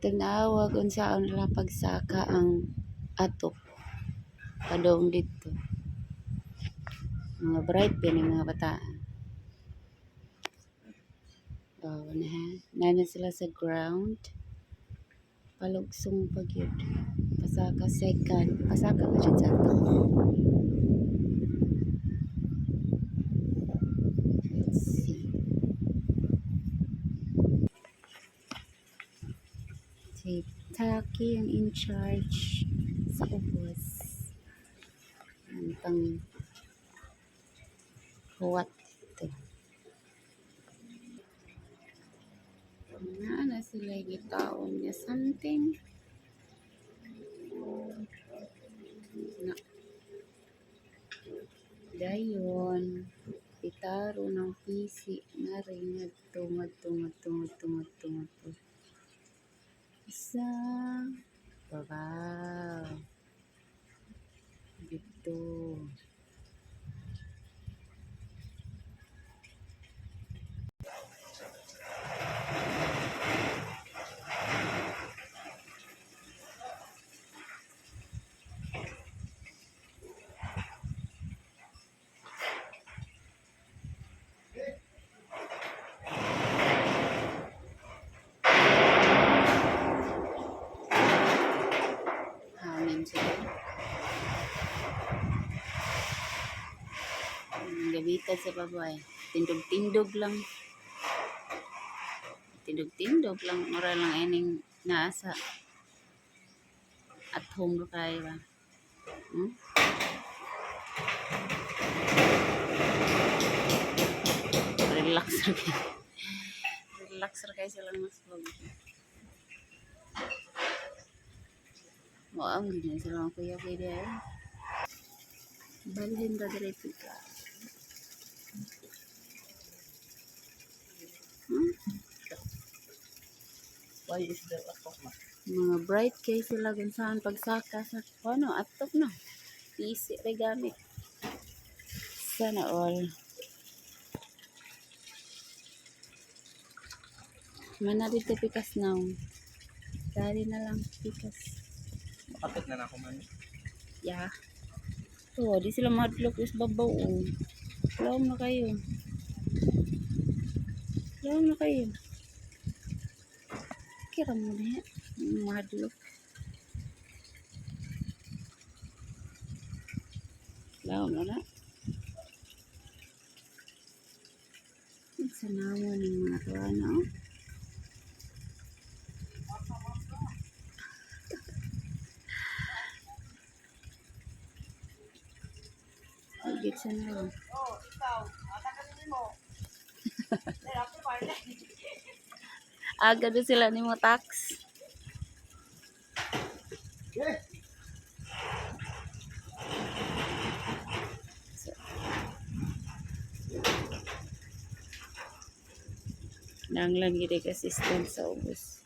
Tanawa kung saan nila pagsaka ang atok padong dito. Mga bright pa yung mga bataan. Oh, nana sila sa ground. Palugsong pag yun. Pasaka second. Pasaka ko dyan sa atok. Let's see. Si Taki ang in charge sa ubos. Antang huwat ito. Na sila gitaon niya something. Na. Dayon. Pitaro ng pisi na rin nagtungad. Isa. Babaw. Dito. Hangin sila. Gabitan sa babae. Tindog-tindog lang. Tindog-tindog lang. Mura lang ining nasa. At home ro kayo ba? Relax ro kayo. Relax ro kayo silang mas vlog. Ang ganyan silang kuya pwede eh. Balhin ba diretso ka? Why is there a top na? Mga bright kayo sila saan pagsaka sa ano, atok na. PC rin gamit. Sana all. Mana dito pikas now. Dari na lang pikas. Makapit na ako man. Yeah. Oh, di sila madlock is babaw. Laom na kayo. Kira mo na yan. Madlock. Laom na. Sanawa ng mga tuwana. Higit sanawa. Oh, ikaw. Atakan mo. Aga doon sila ni mo tax. Nanglang gini ka system sa ubos.